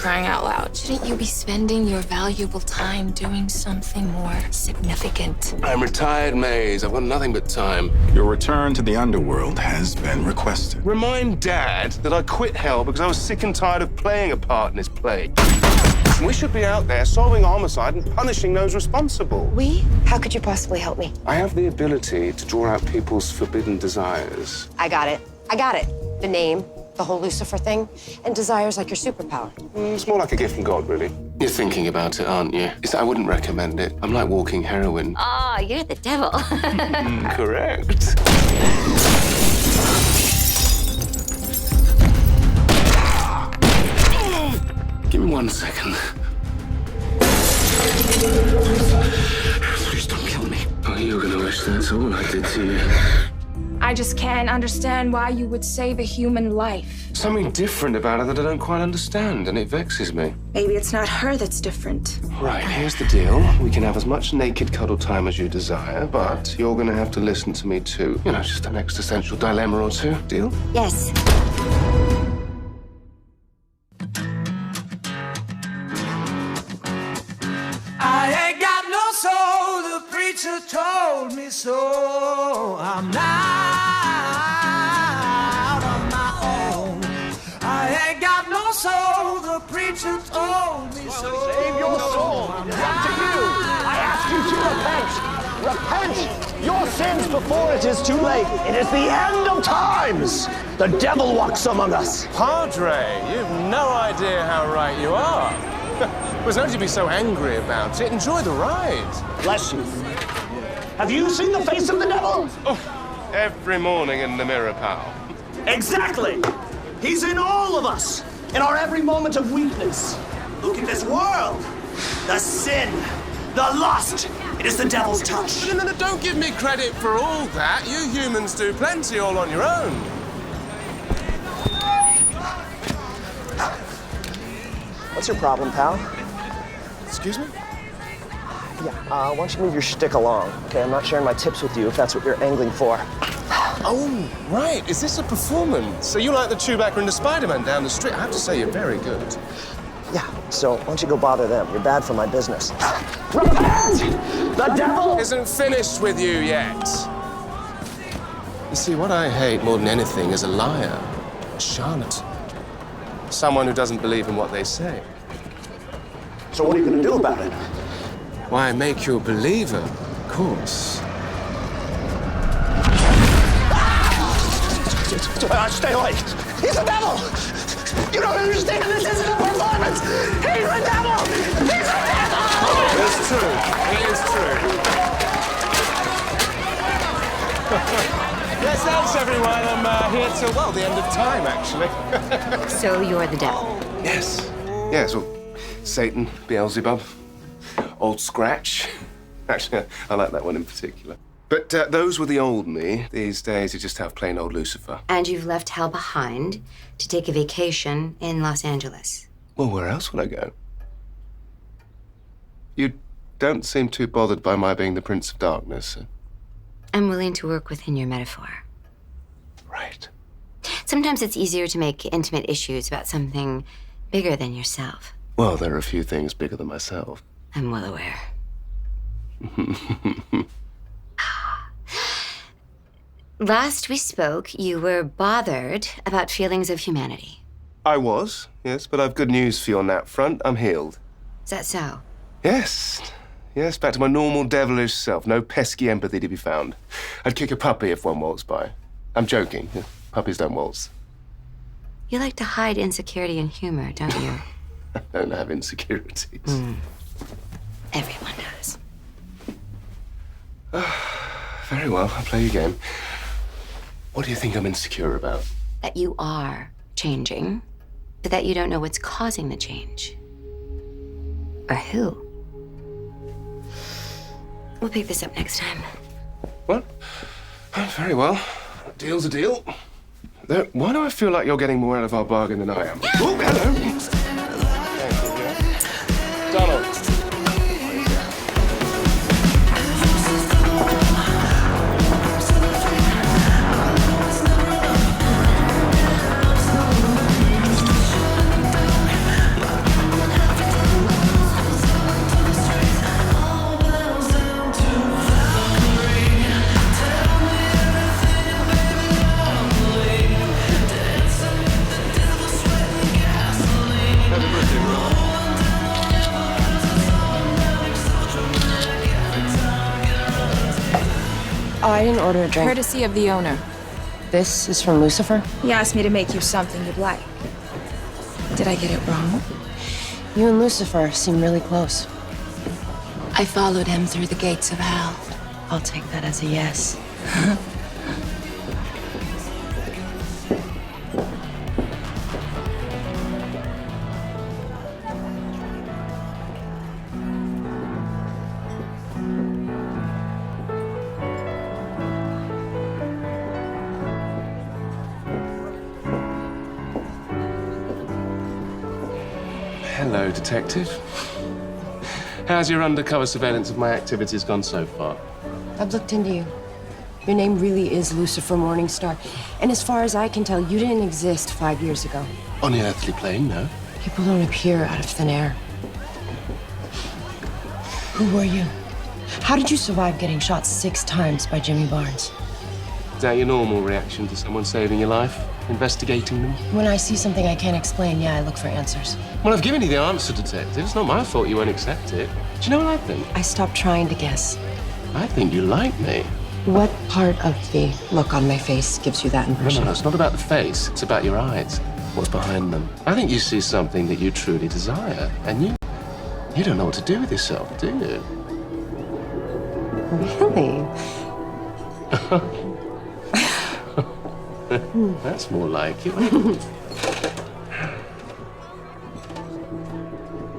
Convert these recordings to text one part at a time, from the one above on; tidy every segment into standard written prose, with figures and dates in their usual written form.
crying out loud. Shouldn't you be spending your valuable time doing something more significant? I'm retired, Maze. I've got nothing but time. Your return to the underworld has been requested. Remind Dad that I quit hell because I was sick and tired of playing a part in this play. We should be out there solving a homicide and punishing those responsible. We? How could you possibly help me? I have the ability to draw out people's forbidden desires. I got it. The name, the whole Lucifer thing, and desire's like your superpower. It's more like a gift from God, really. You're thinking about it, aren't you? I wouldn't recommend it. I'm like walking heroin. Oh, you're the devil. Correct. Give me 1 second. Please don't kill me. Oh, you're gonna wish that's all I did to you. I just can't understand why you would save a human life. Something different about her that I don't quite understand, and it vexes me. Maybe it's not her that's different. Right, here's the deal. We can have as much naked cuddle time as you desire, but you're gonna have to listen to me too. You know, just an existential dilemma or two. Deal? Yes. I ain't got no soul, the preacher told me so. I'm not on my own. I ain't got no soul, the preacher told me so. Save your soul. It's up to you. I ask you to repent. Repent your sins before it is too late. It is the end of times. The devil walks among us. Padre, you've no idea how right you are. There's no need to be so angry about it. Enjoy the ride. Bless you. Have you seen the face of the devil? Oh, every morning in the mirror, pal. Exactly. He's in all of us, in our every moment of weakness. Look at this world. The sin, the lust. It is the devil's touch. No, don't give me credit for all that. You humans do plenty all on your own. What's your problem, pal? Excuse me? Yeah, why don't you move your shtick along? Okay, I'm not sharing my tips with you if that's what you're angling for. Oh, right. Is this a performance? So you like the Chewbacca and the Spider-Man down the street? I have to say, you're very good. Yeah, so why don't you go bother them? You're bad for my business. Repent! The devil Isn't finished with you yet. You see, what I hate more than anything is a liar, a charlatan, someone who doesn't believe in what they say. So what are you going to do about it? Why, make you a believer, of course. Stay away. He's the devil! You don't understand. This isn't a performance. He's the devil! He's the devil! It's true. It is true. Yes, thanks, everyone. I'm here till, well, the end of time, actually. So you're the devil. Yes. Yes, well, Satan, Beelzebub, Old Scratch. Actually, I like that one in particular. But those were the old me. These days, you just have plain old Lucifer. And you've left hell behind to take a vacation in Los Angeles. Well, where else would I go? You don't seem too bothered by my being the Prince of Darkness. I'm willing to work within your metaphor. Right. Sometimes it's easier to make intimate issues about something bigger than yourself. Well, there are a few things bigger than myself. I'm well aware. Last we spoke, you were bothered about feelings of humanity. I was, yes, but I've good news for you on that front. I'm healed. Is that so? Yes. Yes, back to my normal devilish self. No pesky empathy to be found. I'd kick a puppy if one waltzed by. I'm joking. Puppies don't waltz. You like to hide insecurity and humor, don't you? I don't have insecurities. Everyone does. Very well, I'll play your game. What do you think I'm insecure about? That you are changing, but that you don't know what's causing the change. Or who. We'll pick this up next time. What? Very well. Deal's a deal. Though, why do I feel like you're getting more out of our bargain than I am? Oh, hello. Donald. I didn't order a drink. Courtesy of the owner. This is from Lucifer? He asked me to make you something you'd like. Did I get it wrong? You and Lucifer seem really close. I followed him through the gates of hell. I'll take that as a yes. Hello, Detective. How's your undercover surveillance of my activities gone so far? I've looked into you. Your name really is Lucifer Morningstar. And as far as I can tell, you didn't exist 5 years ago. On the earthly plane, no. People don't appear out of thin air. Who were you? How did you survive getting shot 6 times by Jimmy Barnes? Is that your normal reaction to someone saving your life? Investigating them? When I see something I can't explain, yeah, I look for answers. Well, I've given you the answer, Detective. It's not my fault you won't accept it. Do you know what I think? I stopped trying to guess. I think you like me. What part of the look on my face gives you that impression? No, it's not about the face. It's about your eyes. What's behind them? I think you see something that you truly desire, and you don't know what to do with yourself, do you? Really? That's more like it.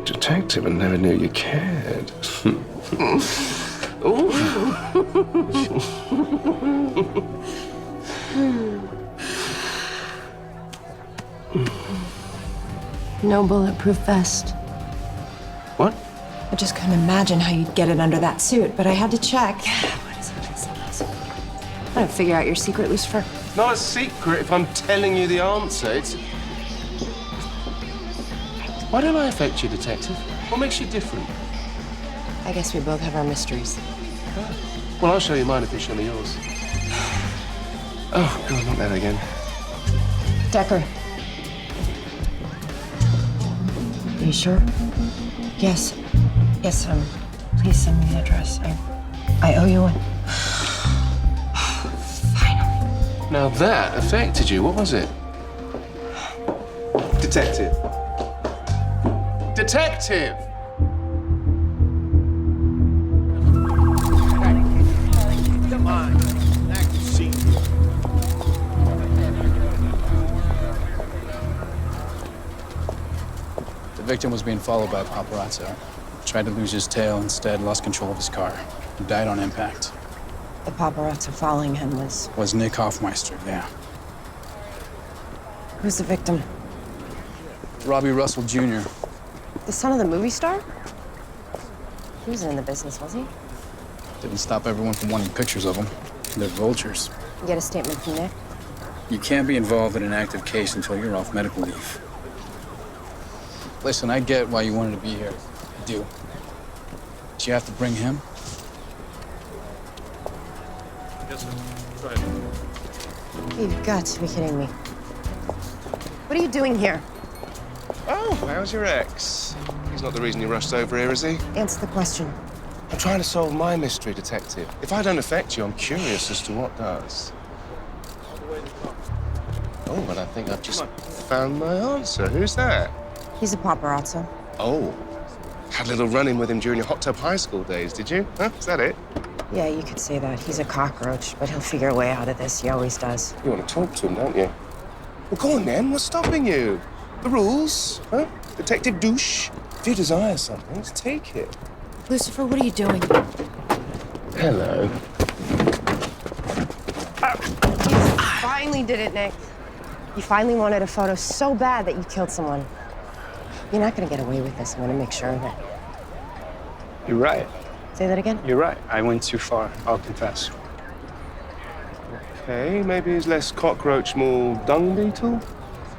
Detective, I never knew you cared. No bulletproof vest. What? I just couldn't imagine how you'd get it under that suit, but I had to check. What is it? I'm gonna figure out your secret, Lucifer. Not a secret if I'm telling you the answer. It's... Why don't I affect you, Detective? What makes you different? I guess we both have our mysteries. Well, I'll show you mine if you show me yours. Oh, God, not that again. Decker. Are you sure? Yes. Yes, please send me the address. I owe you one. Finally. Now that affected you. What was it? Detective. Detective! Come on. Back to seat. The victim was being followed by a paparazzo. Tried to lose his tail, instead lost control of his car. He died on impact. The paparazzi following him Was Nick Hoffmeister, yeah. Who's the victim? Robbie Russell Jr. The son of the movie star? He was in the business, was he? Didn't stop everyone from wanting pictures of him. They're vultures. You get a statement from Nick? You can't be involved in an active case until you're off medical leave. Listen, I get why you wanted to be here. I do. But you have to bring him? Yes, sir. Right. You've got to be kidding me. What are you doing here? Oh, how's your ex? He's not the reason you rushed over here, is he? Answer the question. I'm trying to solve my mystery, Detective. If I don't affect you, I'm curious as to what does. Oh, and I think I've just found my answer. Who's that? He's a paparazzo. Oh, had a little run-in with him during your hot tub high school days, did you? Huh? Is that it? Yeah, you could say that. He's a cockroach, but he'll figure a way out of this. He always does. You want to talk to him, don't you? Well, go on then. What's stopping you? The rules, huh? Detective douche. If you desire something, just take it. Lucifer, what are you doing? Hello. You finally did it, Nick. You finally wanted a photo so bad that you killed someone. You're not gonna get away with this. I'm gonna make sure of it. You're right. Say that again? You're right. I went too far. I'll confess. Okay, maybe he's less cockroach, more dung beetle?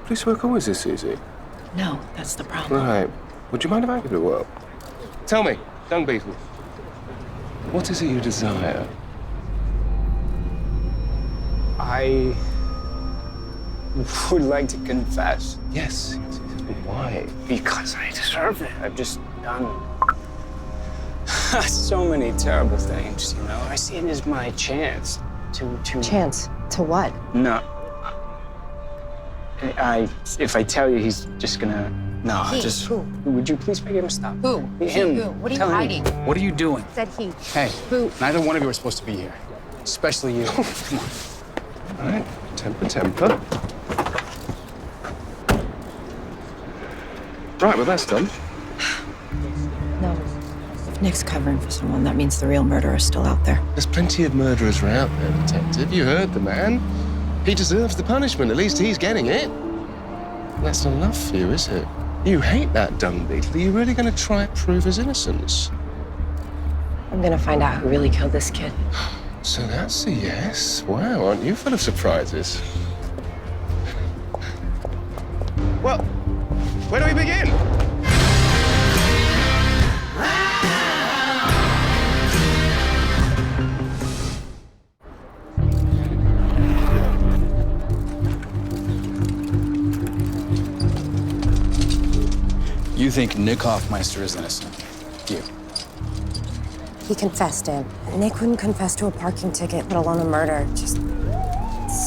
Police work always this easy. No, that's the problem. Right. Would you mind if I give it a whirl? Tell me, dung beetle, what is it you desire? I would like to confess. Yes, but why? Because I deserve it. I've just done so many terrible things, you know? I see it as my chance. to... Chance. To what? No. If I tell you, he's just gonna... No, He? just... Who? Would you please make him stop? Who? Him. Who? What are you Tell him. hiding? What are you doing? Said he. Hey, Who? neither one of you are supposed to be here. Especially you. Come on. All right, temper. Right, well, that's done. No. If Nick's covering for someone, that means the real murderer's still out there. There's plenty of murderers out there, Detective. You heard the man. He deserves the punishment. At least he's getting it. That's not enough for you, is it? You hate that dung beetle. Are you really going to try and prove his innocence? I'm gonna find out who really killed this kid. So that's a yes. Wow, aren't you full of surprises? Well, where do we begin? You think Nick Hoffmeister is innocent? You. He confessed it. Nick wouldn't confess to a parking ticket, let alone a murder. Just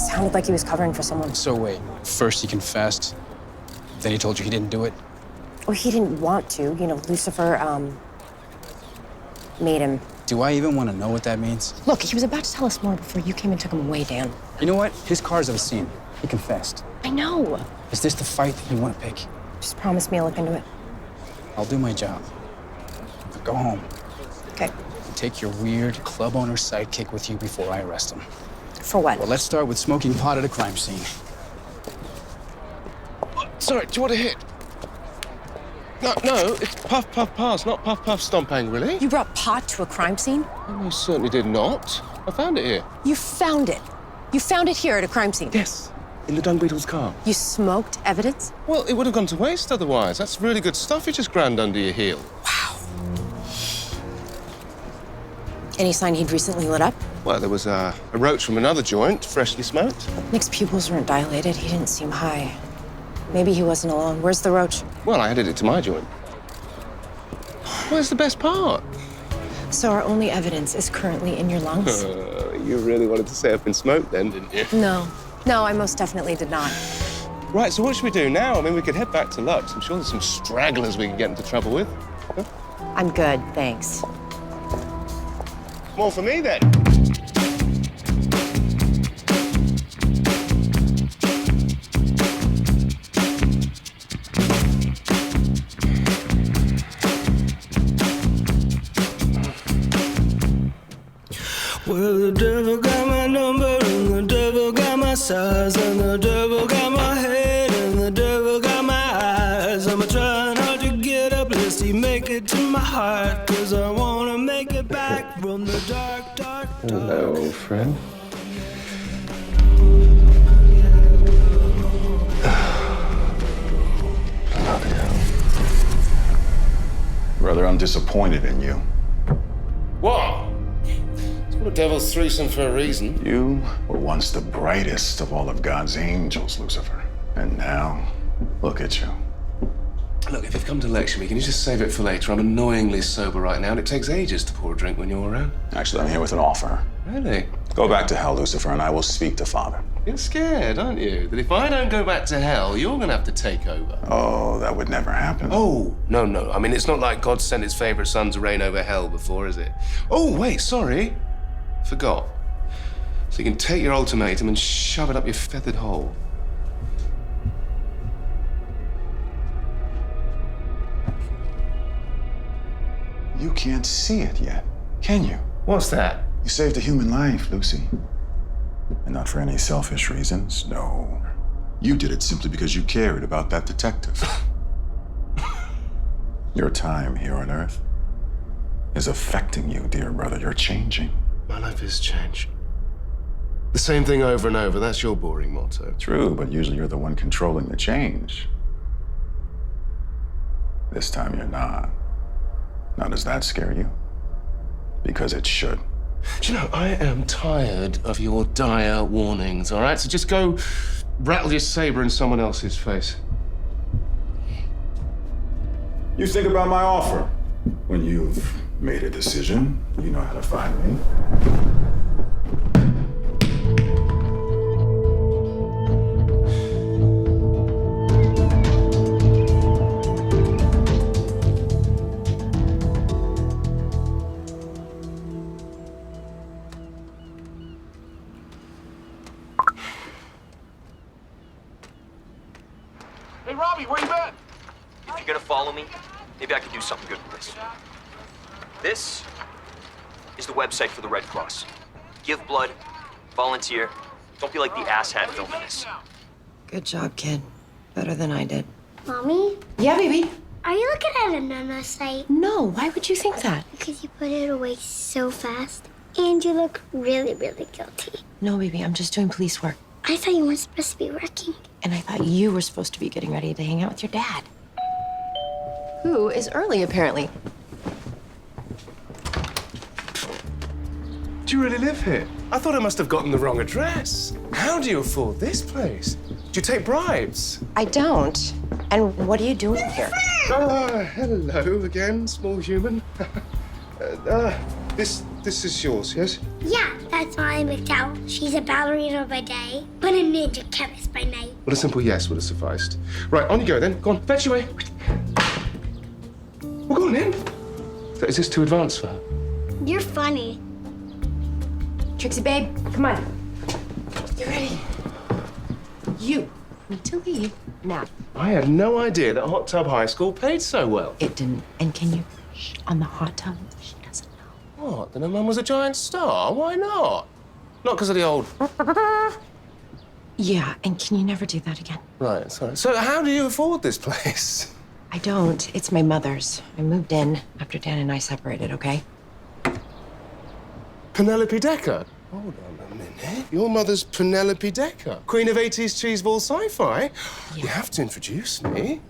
sounded like he was covering for someone. So wait, first he confessed, then he told you he didn't do it? Well, he didn't want to. You know, Lucifer, made him. Do I even want to know what that means? Look, he was about to tell us more before you came and took him away, Dan. You know what? His car's at a scene. He confessed. I know. Is this the fight that you want to pick? Just promise me I'll look into it. I'll do my job. Now go home. Okay. And take your weird club owner sidekick with you before I arrest him. For what? Well, let's start with smoking pot at a crime scene. Sorry, do you want a hit? No, it's puff, puff, pass, not puff, puff, stomp angrily. You brought pot to a crime scene? I certainly did not. I found it here. You found it. You found it here at a crime scene? Yes, in the dung beetle's car. You smoked evidence? Well, it would have gone to waste otherwise. That's really good stuff you just ground under your heel. Wow. Any sign he'd recently lit up? Well, there was a roach from another joint, freshly smoked. Nick's pupils weren't dilated. He didn't seem high. Maybe he wasn't alone. Where's the roach? Well, I added it to my joint. Where's the best part? So our only evidence is currently in your lungs? You really wanted to say up in smoke then, didn't you? No. No, I most definitely did not. Right, so what should we do now? I mean, we could head back to Lux. I'm sure there's some stragglers we can get into trouble with. Huh? I'm good, thanks. More for me, then. Well, the devil got my number, and the devil got my size, and the devil got my head, and the devil got my eyes. I'm trying hard to get up, lest he make it to my heart, 'cause I wanna make it back from the dark, dark, dark. Hello, old friend. Bloody hell. Brother, I'm disappointed in you. What? It's called a devil's threesome for a reason. You were once the brightest of all of God's angels, Lucifer. And now, look at you. Look, if you've come to lecture me, can you just save it for later? I'm annoyingly sober right now, and it takes ages to pour a drink when you're around. Actually, I'm here with an offer. Really? Go back to hell, Lucifer, and I will speak to Father. You're scared, aren't you? That if I don't go back to hell, you're gonna have to take over. Oh, that would never happen. Oh, no. I mean, it's not like God sent his favorite son to reign over hell before, is it? Oh, wait, sorry. Forgot. So you can take your ultimatum and shove it up your feathered hole. You can't see it yet, can you? What's that? You saved a human life, Lucy. And not for any selfish reasons, no. You did it simply because you cared about that detective. Your time here on Earth is affecting you, dear brother. You're changing. My life is changed. The same thing over and over. That's your boring motto. True, but usually you're the one controlling the change. This time you're not. Now, does that scare you? Because it should. Do you know, I am tired of your dire warnings, all right? So just go rattle your saber in someone else's face. You think about my offer. When you've made a decision, you know how to find me. maybe I could do something good with this. This is the website for the Red Cross. Give blood, volunteer. Don't be like the asshat filming this. Good job, kid. Better than I did. Mommy? Yeah, baby? Are you looking at a Nana site? No, why would you think that? Because you put it away so fast. And you look really, really guilty. No, baby, I'm just doing police work. I thought you weren't supposed to be working. And I thought you were supposed to be getting ready to hang out with your dad. Who is early, apparently. Do you really live here? I thought I must have gotten the wrong address. How do you afford this place? Do you take bribes? I don't. And what are you doing here? Hello again, small human. This is yours, yes? Yeah, that's Molly McDowell. She's a ballerina by day, but a ninja chemist by night. Well, a simple yes would have sufficed. Right, on you go then. Go on, fetch away. Well, go on then. So is this too advanced for her? You're funny. Trixie, babe, come on. You ready? You need to leave now. I had no idea that Hot Tub High School paid so well. It didn't. And can you on the hot tub? She doesn't know. What? Then her mum was a giant star? Why not? Not because of the old... Yeah, and can you never do that again? Right, sorry. So how do you afford this place? I don't. It's my mother's. I moved in after Dan and I separated, okay? Penelope Decker? Hold on a minute. Your mother's Penelope Decker, queen of 80s cheeseball sci-fi? Yeah. You have to introduce me.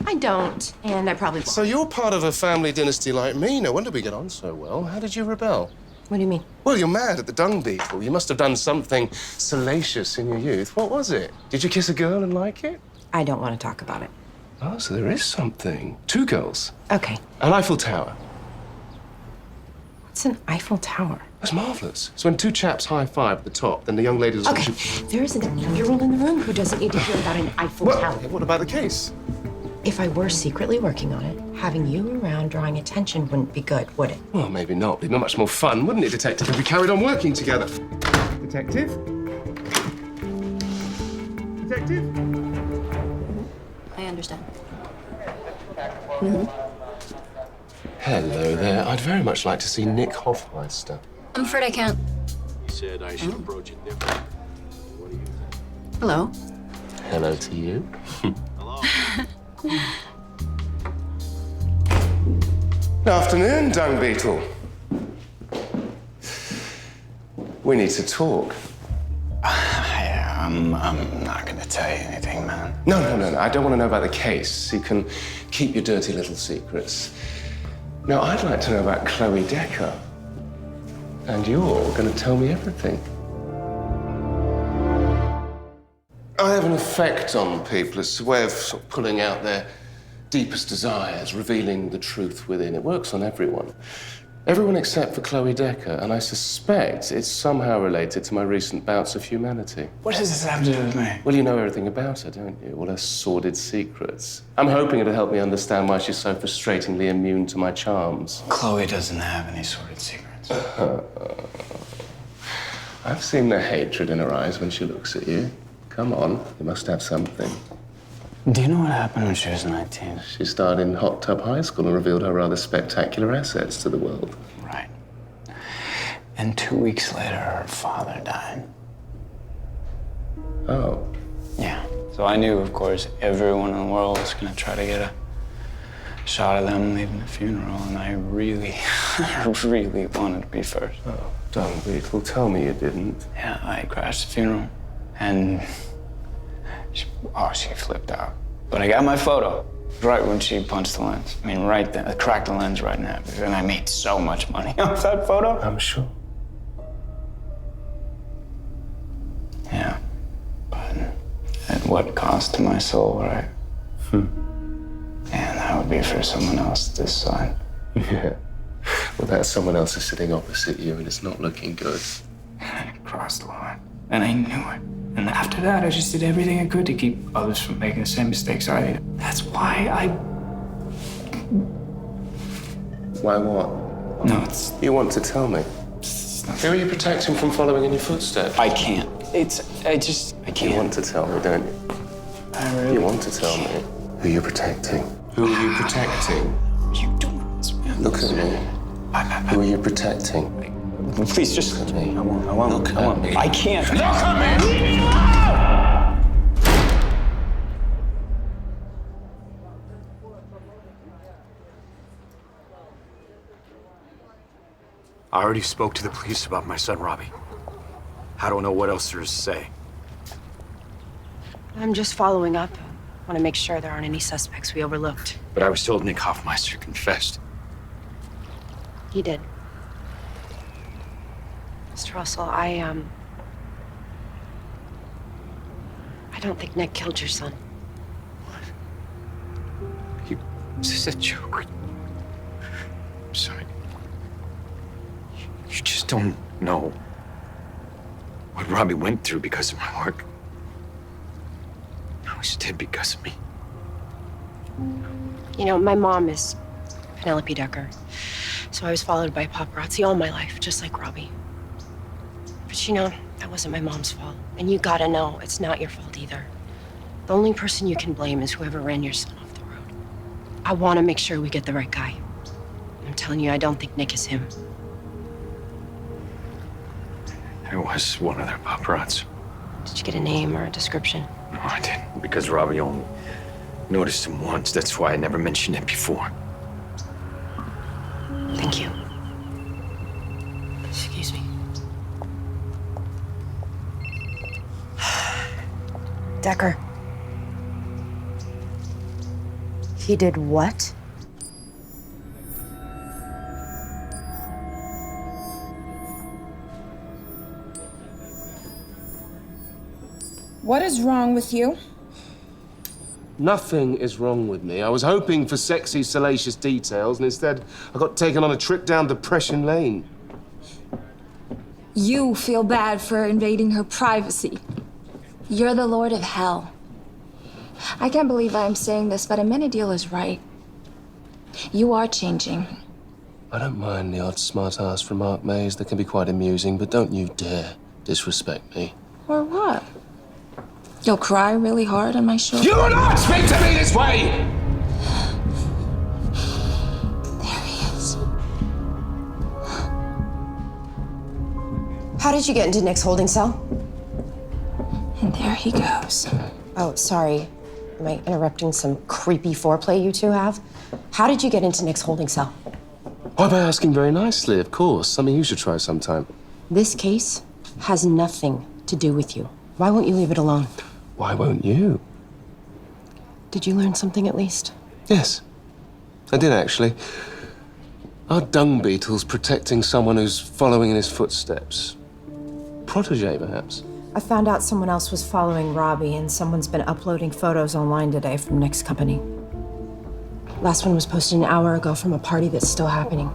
I don't, and I probably won't. So you're part of a family dynasty like me. No wonder we get on so well. How did you rebel? What do you mean? Well, you're mad at the dung beetle. You must have done something salacious in your youth. What was it? Did you kiss a girl and like it? I don't want to talk about it. Oh, so there is something. 2 girls. Okay. An Eiffel Tower. What's an Eiffel Tower? That's marvelous. So when 2 chaps high-five at the top, then the young lady doesn't... Okay, there is an 8-year-old in the room who doesn't need to hear about an Eiffel Tower. What about the case? If I were secretly working on it, having you around drawing attention wouldn't be good, would it? Well, maybe not. It'd be much more fun, wouldn't it, Detective, if we carried on working together? Detective? Detective? I understand. Hello there. I'd very much like to see Nick Hofmeister. I'm afraid I can't. He said I should approach it differently. What do you think? Hello. Hello to you. Hello. Afternoon, dung beetle. We need to talk. I'm not gonna tell you anything, man. No. I don't want to know about the case. You can keep your dirty little secrets. Now, I'd like to know about Chloe Decker. And you're going to tell me everything. I have an effect on people. It's a way of sort of pulling out their deepest desires, revealing the truth within. It works on everyone. Everyone except for Chloe Decker, and I suspect it's somehow related to my recent bouts of humanity. What does this have to do with me? Well, you know everything about her, don't you? All her sordid secrets. I'm hoping it'll help me understand why she's so frustratingly immune to my charms. Chloe doesn't have any sordid secrets. I've seen the hatred in her eyes when she looks at you. Come on, you must have something. Do you know what happened when she was 19? She starred in Hot Tub High School and revealed her rather spectacular assets to the world. Right. And 2 weeks later, her father died. Oh. Yeah. So I knew, of course, everyone in the world was gonna try to get a shot of them leaving the funeral, and I really, really wanted to be first. Oh, dung beetle, tell me you didn't. Yeah, I crashed the funeral, and she flipped out. But I got my photo right when she punched the lens. I mean, right then, I cracked the lens right now, and I made so much money off that photo. I'm sure. Yeah, but at what cost to my soul, right? And that would be for someone else this side. Yeah. Well, that someone else is sitting opposite you, and it's not looking good. I crossed the line, and I knew it. And after that, I just did everything I could to keep others from making the same mistakes I did. That's why I... Why what? No, it's... You want to tell me? Who are you protecting from following in your footsteps? I can't. I can't. You want to tell me, don't you? I really You want to tell me who you're protecting? Who are you protecting? You don't. Look at me. Who are you protecting? Please, just look at me. I won't. Look I won't. at me. I can't. Look at me! I already spoke to the police about my son, Robbie. I don't know what else there is to say. I'm just following up. Want to make sure there aren't any suspects we overlooked. But I was told Nick Hoffmeister confessed. He did. Mr. Russell, I don't think Nick killed your son. This is a joke. I'm sorry. You just don't know what Robbie went through because of my work. Now he's dead because of me. You know, my mom is Penelope Decker. So I was followed by paparazzi all my life, just like Robbie. But you know, that wasn't my mom's fault. And you gotta know, it's not your fault either. The only person you can blame is whoever ran your son off the road. I want to make sure we get the right guy. I'm telling you, I don't think Nick is him. There was one other paparazzi. Did you get a name or a description? No, I didn't. Because Robbie only noticed him once. That's why I never mentioned it before. Thank you. Excuse me. Decker. He did what? What is wrong with you? Nothing is wrong with me. I was hoping for sexy, salacious details, and instead I got taken on a trip down Depression Lane. You feel bad for invading her privacy. You're the Lord of Hell. I can't believe I'm saying this, but Amenadiel is right. You are changing. I don't mind the odd smart-ass remark, Maze. They can be quite amusing, but don't you dare disrespect me. Or what? You'll cry really hard on my shoulder? You will not speak to me this way! There he is. How did you get into Nick's holding cell? And there he goes. Oh, sorry. Am I interrupting some creepy foreplay you two have? How did you get into Nick's holding cell? Why, by asking very nicely, of course. Something you should try sometime. This case has nothing to do with you. Why won't you leave it alone? Why won't you? Did you learn something at least? Yes, I did actually. Our dung beetle's protecting someone who's following in his footsteps. Protégé, perhaps. I found out someone else was following Robbie, and someone's been uploading photos online today from Nick's company. Last one was posted an hour ago from a party that's still happening.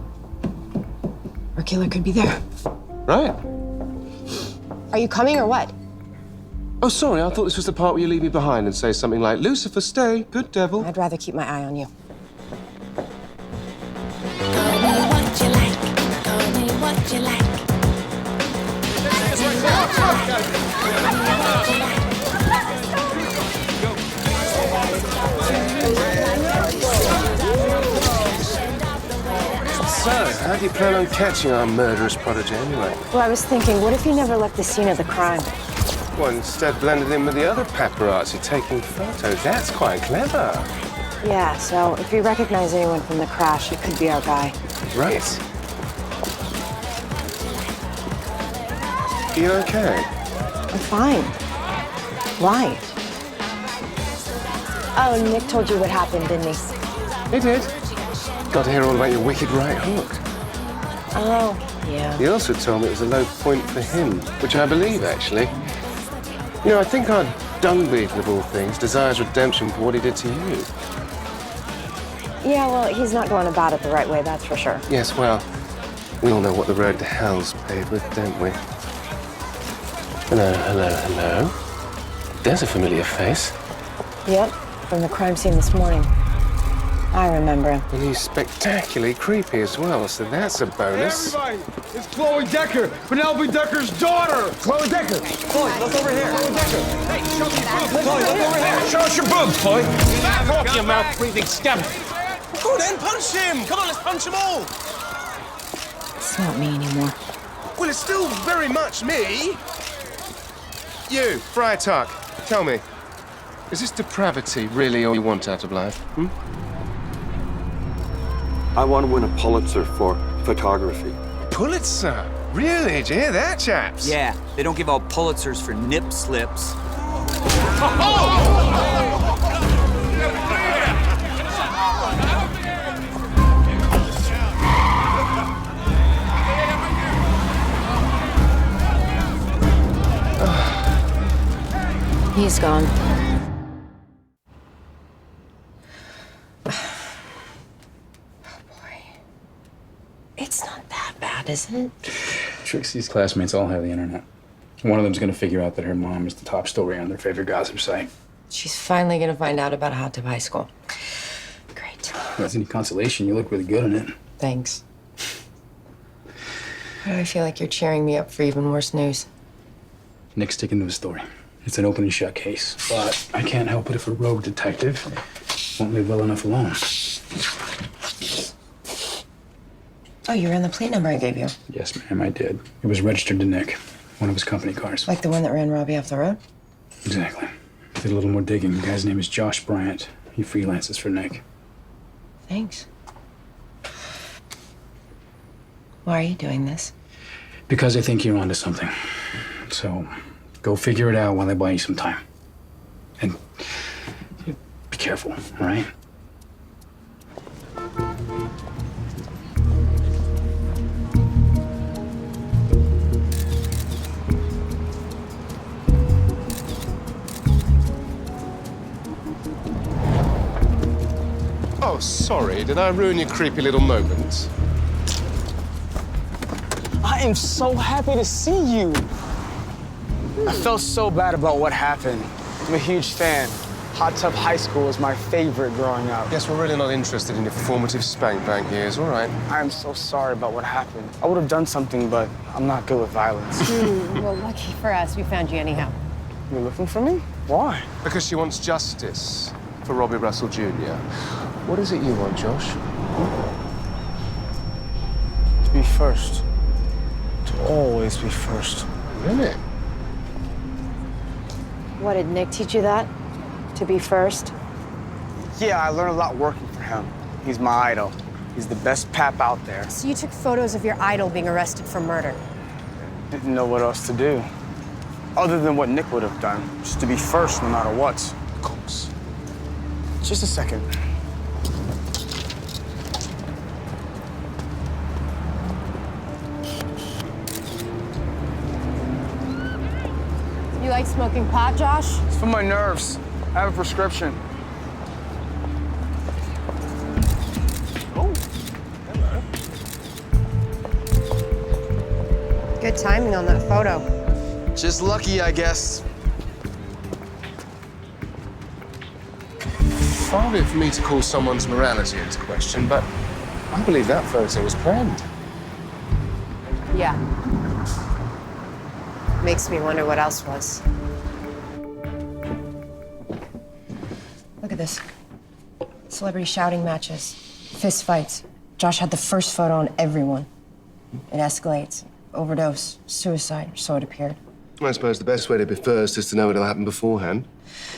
Our killer could be there. Right. Are you coming or what? Oh, sorry, I thought this was the part where you leave me behind and say something like, Lucifer, stay, good devil. I'd rather keep my eye on you. Call me what you like. Call me what you like. So, how do you plan on catching our murderous protege anyway? Well, I was thinking, what if he never left the scene of the crime? Well, instead blended in with the other paparazzi taking photos. That's quite clever. Yeah, so if we recognize anyone from the crash, it could be our guy. Right. You okay? I'm fine. Why? Oh, Nick told you what happened, didn't he? He did. Got to hear all about your wicked right hook. Oh, yeah. He also told me it was a low point for him, which I believe, actually. You know, I think our dung beetle, of all things, desires redemption for what he did to you. Yeah, well, he's not going about it the right way, that's for sure. Yes, well, we all know what the road to hell's paved with, don't we? Hello, hello, hello. There's a familiar face. Yep, from the crime scene this morning. I remember him. And he's spectacularly creepy as well, so that's a bonus. Hey, everybody! It's Chloe Decker, Penelope Decker's daughter! Chloe Decker! Chloe, look over here! Chloe Decker! Hey, show me your boobs! Chloe, look over here! Show us your boobs, Chloe! Talk your mouth-breathing scum! Go then, punch him! Come on, let's punch them all! It's not me anymore. Well, it's still very much me. You, Friar Tuck, tell me, is this depravity really all you want out of life? I want to win a Pulitzer for photography. Pulitzer? Really? Did you hear that, chaps? Yeah, they don't give out Pulitzers for nip slips. He's gone. It's not that bad, is it? Trixie's classmates all have the internet. One of them's gonna figure out that her mom is the top story on their favorite gossip site. She's finally gonna find out about hot tub high school. Great. If that's any consolation, you look really good in it. Thanks. Why do I feel like you're cheering me up for even worse news? Nick's sticking to the story. It's an open and shut case, but I can't help it if a rogue detective won't leave well enough alone. Oh, you ran the plate number I gave you. Yes, ma'am, I did. It was registered to Nick, one of his company cars. Like the one that ran Robbie off the road? Exactly. Did a little more digging. The guy's name is Josh Bryant. He freelances for Nick. Thanks. Why are you doing this? Because I think you're onto something. So, go figure it out while I buy you some time. And be careful, all right? Oh, sorry. Did I ruin your creepy little moment? I am so happy to see you. I felt so bad about what happened. I'm a huge fan. Hot Tub High School was my favorite growing up. Guess we're really not interested in your formative spank bank years, all right? I am so sorry about what happened. I would have done something, but I'm not good with violence. Well, lucky for us, we found you anyhow. You're looking for me? Why? Because she wants justice for Robbie Russell Jr. What is it you want, Josh? To be first. To always be first. Really? What, did Nick teach you that? To be first? Yeah, I learned a lot working for him. He's my idol. He's the best pap out there. So you took photos of your idol being arrested for murder? Didn't know what else to do. Other than what Nick would have done. Just to be first no matter what. Of course. Just a second. You like smoking pot, Josh? It's for my nerves. I have a prescription. Good timing on that photo. Just lucky, I guess. Far be it for me to call someone's morality into question, but I believe that photo was planned. Yeah. Makes me wonder what else was. Look at this. Celebrity shouting matches, fist fights. Josh had the first photo on everyone. It escalates. Overdose, suicide, or so it appeared. I suppose the best way to be first is to know it'll happen beforehand.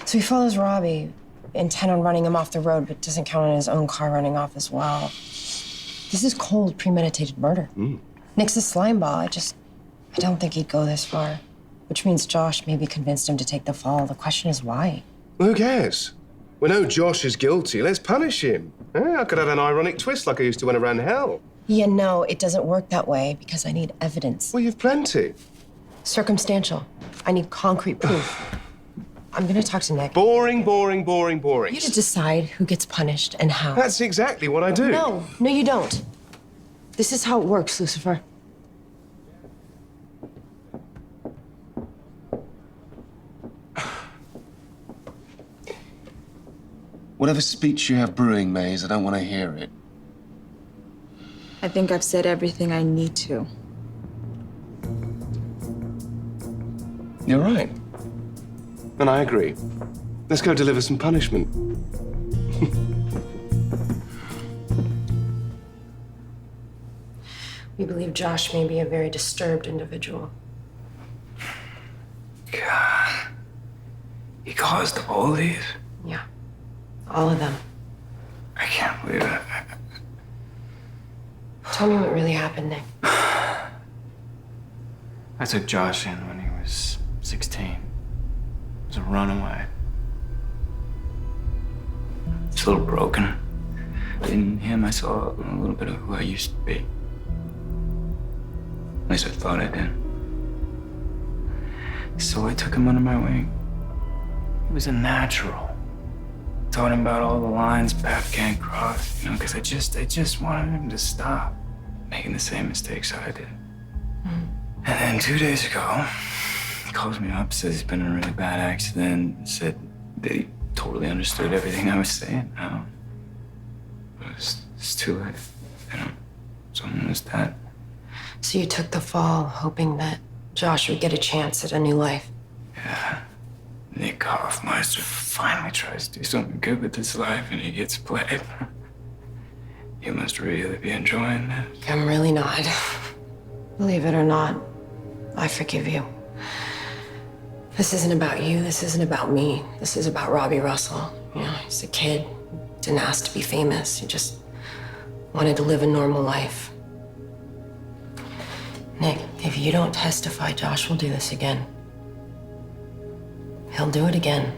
So he follows Robbie, intent on running him off the road, but doesn't count on his own car running off as well. This is cold, premeditated murder. Nick's a slimeball. I don't think he'd go this far. Which means Josh maybe convinced him to take the fall. The question is why? Well, who cares? We know Josh is guilty. Let's punish him. I could add an ironic twist like I used to when I ran hell. Yeah, no, it doesn't work that way because I need evidence. Well, you've plenty. Circumstantial. I need concrete proof. I'm gonna talk to Nick. Boring, boring, boring, boring. You just decide who gets punished and how. That's exactly what I do. No, you don't. This is how it works, Lucifer. When Whatever speech you have brewing, Maze, I don't want to hear it. I think I've said everything I need to. You're right. And I agree. Let's go deliver some punishment. We believe Josh may be a very disturbed individual. God. He caused all these? Yeah. All of them. I can't believe it. Tell me what really happened, Nick. I took Josh in when he was 16. It was a runaway. He's a little broken. In him, I saw a little bit of who I used to be. At least I thought I did. So I took him under my wing. He was a natural. Taught him about all the lines Pap can't cross, you know, because I just wanted him to stop making the same mistakes I did. And then 2 days ago, he calls me up, says he's been in a really bad accident, said that he totally understood everything I was saying now. But it's too late, you know. Someone was dead. So you took the fall, hoping that Josh would get a chance at a new life. Yeah. Nick Hoffmeister finally tries to do something good with his life and he gets played. You must really be enjoying this. I'm really not. Believe it or not, I forgive you. This isn't about you. This isn't about me. This is about Robbie Russell. You know, he's a kid. Didn't ask to be famous. He just wanted to live a normal life. Nick, if you don't testify, Josh will do this again. He'll do it again.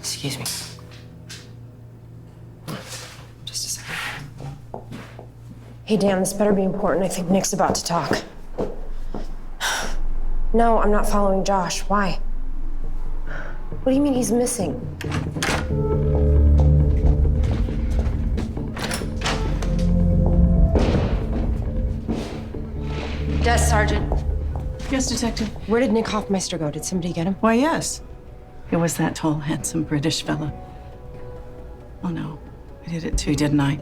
Excuse me. Just a second. Hey, Dan, this better be important. I think Nick's about to talk. No, I'm not following Josh. Why? What do you mean he's missing? Desk Sergeant. Yes, Detective. Where did Nick Hoffmeister go? Did somebody get him? Why, yes. It was that tall, handsome British fella. Oh, no. I did it too, didn't I?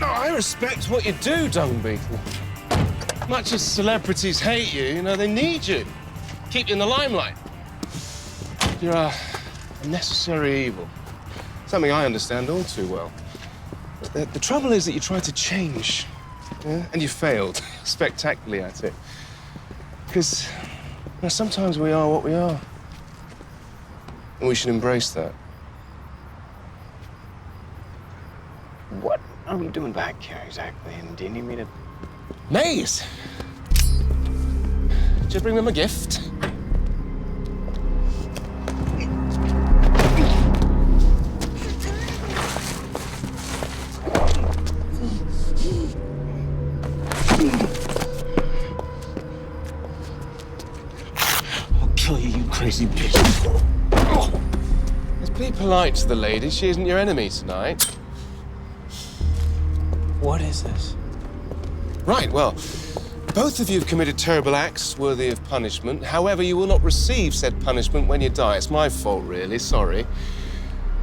I respect what you do, Dung Beetle. Much as celebrities hate you, you know, they need you. Keep you in the limelight. You're a necessary evil. Something I understand all too well. But the trouble is that you tried to change, yeah? And you failed spectacularly at it. Because, you know, sometimes we are what we are. And we should embrace that. What are we doing back here exactly? And do you need me to... Maze! Did you bring them a gift? I'll kill you, you crazy bitch. Let's be polite to the lady. She isn't your enemy tonight. What is this? Right, well, both of you have committed terrible acts worthy of punishment. However, you will not receive said punishment when you die. It's my fault, really. Sorry.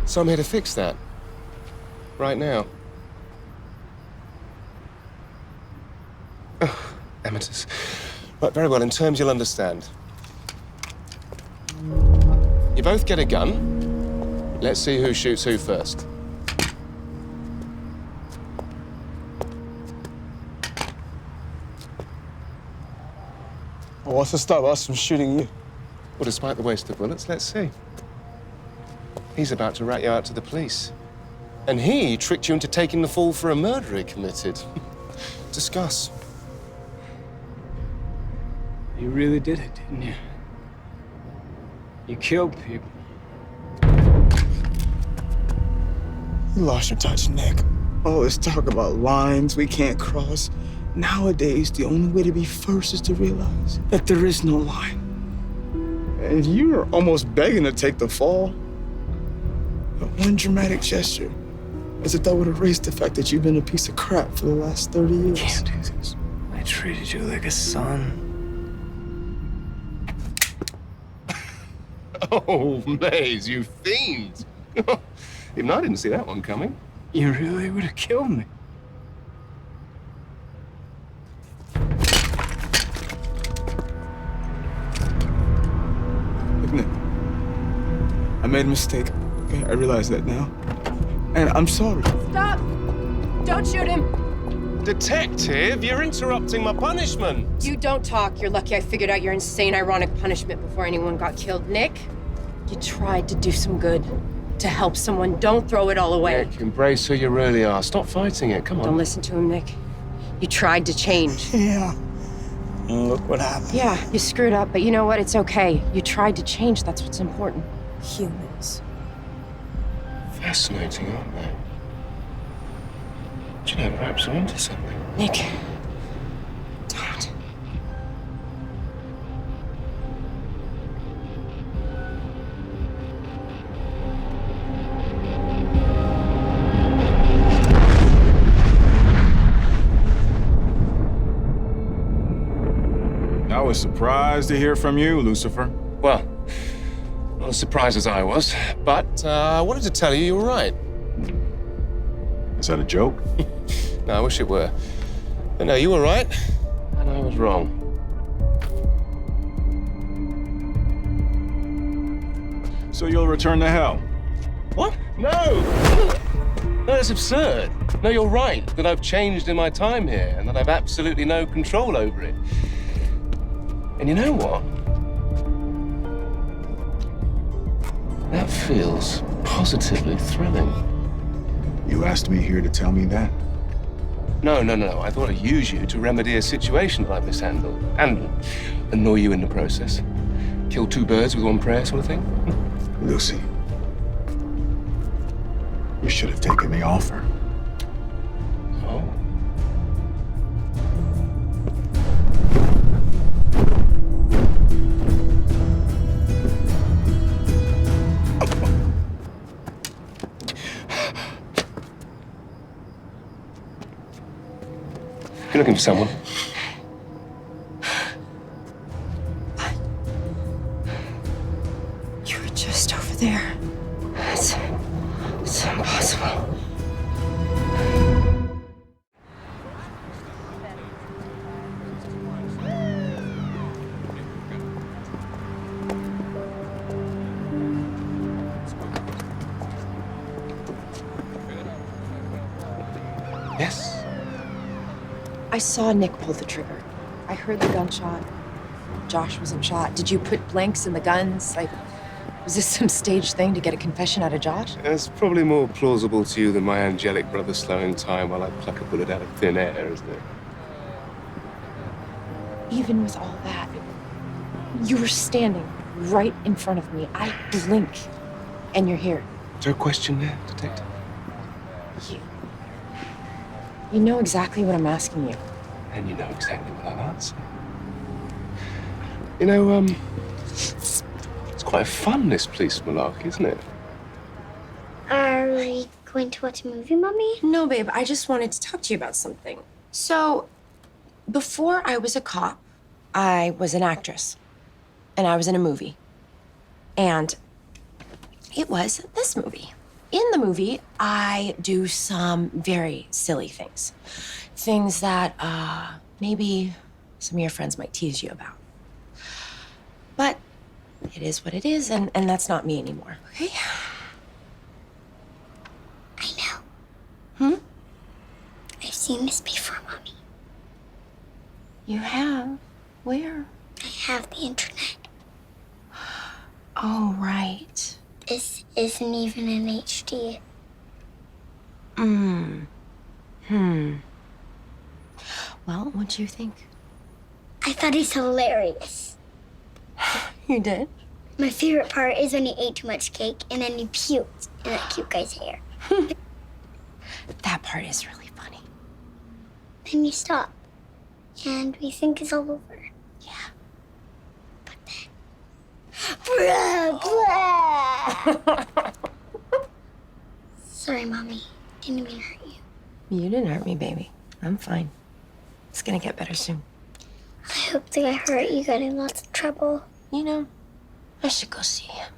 So I'm here to fix that. Right now. Oh, amateurs. Right, very well. In terms you'll understand. You both get a gun. Let's see who shoots who first. Well, what's to stop us from shooting you? Well, despite the waste of bullets, let's see. He's about to rat you out to the police. And he tricked you into taking the fall for a murder he committed. Discuss. You really did it, didn't you? You killed people. You lost your touch, Nick. All this talk about lines we can't cross. Nowadays, the only way to be first is to realize that there is no line. And you were almost begging to take the fall. But one dramatic gesture, as if that would erase the fact that you've been a piece of crap for the last 30 years. Can't do this. I treated you like a son. Oh, Maze, you fiend. Even I didn't see that one coming. You really would have killed me. Look, Nick, I made a mistake. Okay, I realize that now. And I'm sorry. Stop! Don't shoot him! Detective, you're interrupting my punishment. You don't talk. You're lucky I figured out your insane, ironic punishment before anyone got killed. Nick, you tried to do some good, to help someone. Don't throw it all away. Nick, embrace who you really are. Stop fighting it. Come on. Don't listen to him, Nick. You tried to change. Yeah. And look what happened. Yeah, you screwed up, but you know what? It's okay. You tried to change. That's what's important. Humans. Fascinating, aren't they? Do you know, perhaps I'm into something. Nick, don't. I was surprised to hear from you, Lucifer. Well, not as surprised as I was, but I wanted to tell you you were right. Is that a joke? No, I wish it were. But no, you were right, and I was wrong. So you'll return to hell? What? No! No, that's absurd. No, you're right, that I've changed in my time here, and that I've absolutely no control over it. And you know what? That feels positively thrilling. You asked me here to tell me that? No. I thought I'd use you to remedy a situation that I've mishandled. And annoy you in the process. Kill two birds with one prayer sort of thing. Lucy, you should have taken the offer. Oh. You're looking for someone. You were just over there. It's impossible. Yes. I saw Nick pull the trigger. I heard the gunshot. Josh wasn't shot. Did you put blanks in the guns? Like, was this some staged thing to get a confession out of Josh? It's probably more plausible to you than my angelic brother slowing time while I pluck a bullet out of thin air, isn't it? Even with all that, you were standing right in front of me. I blink, and you're here. Is there a question there, Detective? You know exactly what I'm asking you. And you know exactly what I'll answer. You know, it's quite fun, this police malarkey, isn't it? Are we going to watch a movie, Mommy? No, babe, I just wanted to talk to you about something. So, before I was a cop, I was an actress. And I was in a movie. And it was this movie. In the movie, I do some very silly things. Things that maybe some of your friends might tease you about. But it is what it is, and that's not me anymore, okay? I know. Hmm? I've seen this before, Mommy. You have? Where? I have the internet. Oh, right. This isn't even in HD. Well, what do you think? I thought it's hilarious. You did? My favorite part is when you ate too much cake and then you puked in that cute guy's hair. That part is really funny. Then you stop. And we think it's all over. Yeah. Sorry, Mommy. Didn't mean to hurt you. You didn't hurt me, baby. I'm fine. It's gonna get better soon. I hope that I hurt you got in lots of trouble. You know, I should go see him.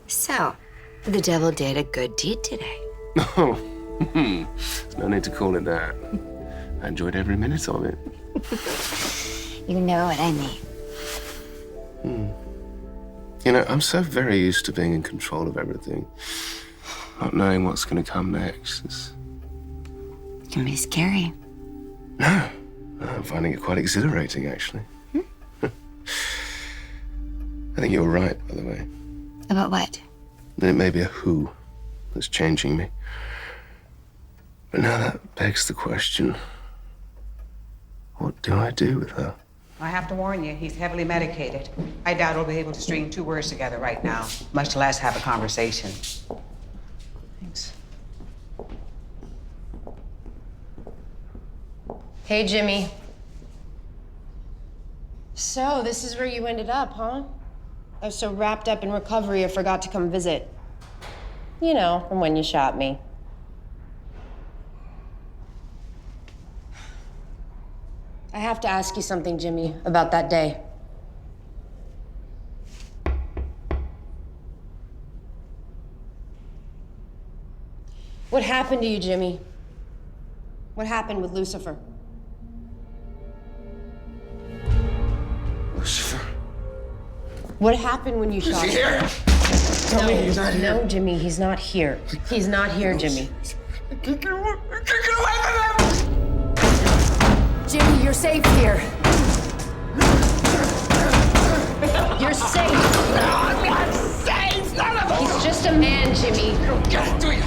So, the devil did a good deed today. Oh, no need to call it that. I enjoyed every minute of it. You know what I mean. You know, I'm so very used to being in control of everything. Not knowing what's going to come next is... It can be scary. No, I'm finding it quite exhilarating, actually. I think you're right, by the way. About what? That it may be a who that's changing me. But now that begs the question, what do I do with her? I have to warn you, he's heavily medicated. I doubt he'll be able to string 2 words together right now, much less have a conversation. Thanks. Hey, Jimmy. So, this is where you ended up, huh? I was so wrapped up in recovery, I forgot to come visit. You know, from when you shot me. I have to ask you something, Jimmy, about that day. What happened to you, Jimmy? What happened with Lucifer? Lucifer? What happened when you shot him? Is he here? Tell me he's not here. No, Jimmy, he's not here. He's not here, Jimmy. Get away from him! Jimmy, you're safe here. You're safe. No, I'm not safe! None of us! He's just a man, Jimmy. You don't get it, do you?